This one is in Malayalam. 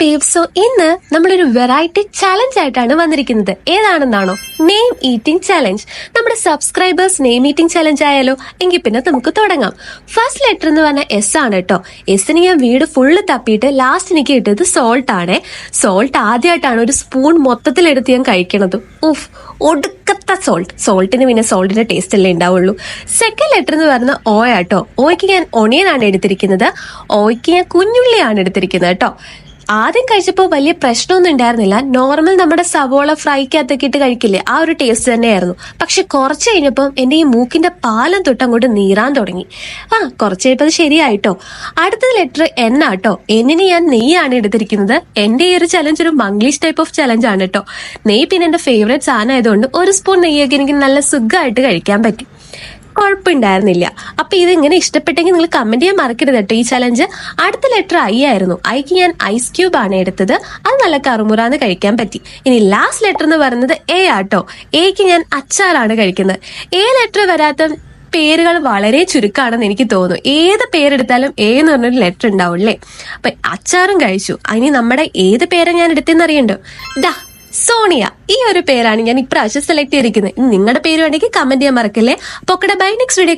പേവ്സോ ഇന്ന് നമ്മളൊരു വെറൈറ്റി ചലഞ്ച് ആയിട്ടാണ് വന്നിരിക്കുന്നത്. ഏതാണെന്നാണോ? Name eating challenge. നമ്മുടെ സബ്സ്ക്രൈബേഴ്സ് നെയിം ഈറ്റിംഗ് ചലഞ്ച് ആയാലോ? എങ്കിൽ പിന്നെ നമുക്ക് തുടങ്ങാം. ഫസ്റ്റ് ലെറ്റർ എന്ന് പറഞ്ഞാൽ എസ് ആണ് കേട്ടോ. എസിന് ഞാൻ വീട് ഫുള്ള് തപ്പിയിട്ട് ലാസ്റ്റ് എനിക്ക് കിട്ടിയത് സോൾട്ട് ആണ്. സോൾട്ട് ആദ്യമായിട്ടാണ് ഒരു സ്പൂൺ മൊത്തത്തിലെടുത്ത് ഞാൻ കഴിക്കണത്. ഉഫ്, ഒടുക്കത്തെ സോൾട്ടിന് പിന്നെ സോൾട്ടിന്റെ ടേസ്റ്റ് അല്ലേ ഉണ്ടാവുള്ളൂ. സെക്കൻഡ് ലെറ്റർ എന്ന് പറയുന്നത് ഓ ആട്ടോ. ഓയ്ക്ക് ഞാൻ ഒണിയൻ ആണ് എടുത്തിരിക്കുന്നത്. ഓയ്ക്ക് ഞാൻ കുഞ്ഞുള്ളിയാണ് എടുത്തിരിക്കുന്നത് കേട്ടോ. ആദ്യം കഴിച്ചപ്പോൾ വലിയ പ്രശ്നമൊന്നും ഉണ്ടായിരുന്നില്ല. നോർമൽ നമ്മുടെ സവോള ഫ്രൈക്കകത്തൊക്കെ ഇട്ട് കഴിക്കില്ലേ, ആ ഒരു ടേസ്റ്റ് തന്നെയായിരുന്നു. പക്ഷെ കുറച്ച് കഴിഞ്ഞപ്പം എന്റെ ഈ മൂക്കിന്റെ പാലം തൊട്ട് അങ്ങോട്ട് നീറാൻ തുടങ്ങി. കുറച്ച് കഴിഞ്ഞപ്പോൾ ശരിയായിട്ടോ. അടുത്ത ലെറ്റർ എൻ ആട്ടോ. എന്നിന് ഞാൻ നെയ്യാണ് എടുത്തിരിക്കുന്നത്. എന്റെ ഈ ഒരു ചലഞ്ച് ഒരു മംഗ്ലീഷ് ടൈപ്പ് ഓഫ് ചലഞ്ച് ആണ് കേട്ടോ. നെയ്യ് പിന്നെ എന്റെ ഫേവറേറ്റ് സാധനം ആയതുകൊണ്ട് ഒരു സ്പൂൺ നെയ്യൊക്കെ എനിക്ക് നല്ല സുഖമായിട്ട് കഴിക്കാൻ പറ്റി. കുഴപ്പമുണ്ടായിരുന്നില്ല. അപ്പൊ ഇത് ഇങ്ങനെ ഇഷ്ടപ്പെട്ടെങ്കിൽ നിങ്ങൾ കമന്റ് ചെയ്യാൻ മറക്കരുത് കേട്ടോ ഈ ചലഞ്ച്. അടുത്ത ലെറ്റർ ഐ ആയിരുന്നു. ഐക്ക് ഞാൻ ഐസ് ക്യൂബ് ആണ് എടുത്തത്. അത് നല്ല കറുമുറാന്ന് കഴിക്കാൻ പറ്റി. ഇനി ലാസ്റ്റ് ലെറ്റർ എന്ന് പറയുന്നത് എ ആട്ടോ. എക്ക് ഞാൻ അച്ചാറാണ് കഴിക്കുന്നത്. എ ലെറ്റർ വരാത്ത പേരുകൾ വളരെ ചുരുക്കമാണെന്ന് എനിക്ക് തോന്നുന്നു. ഏത് പേരെടുത്താലും എ എന്ന് പറഞ്ഞൊരു ലെറ്റർ ഉണ്ടാവുള്ളേ. അപ്പൊ അച്ചാറും കഴിച്ചു. ഇനി നമ്മുടെ ഏത് പേരാ ഞാൻ എടുത്തെന്ന് അറിയണ്ടോ? സോണിയ. ഈ ഒരു പേരാണ് ഞാൻ ഇപ്രാവശ്യം സെലക്ട് ചെയ്തിരിക്കുന്നത്. നിങ്ങളുടെ പേര് വേണമെങ്കിൽ കമന്റ് ചെയ്യാൻ മറക്കല്ലേ. അപ്പോൾ ബൈ നെക്സ്റ്റ് വീഡിയോ.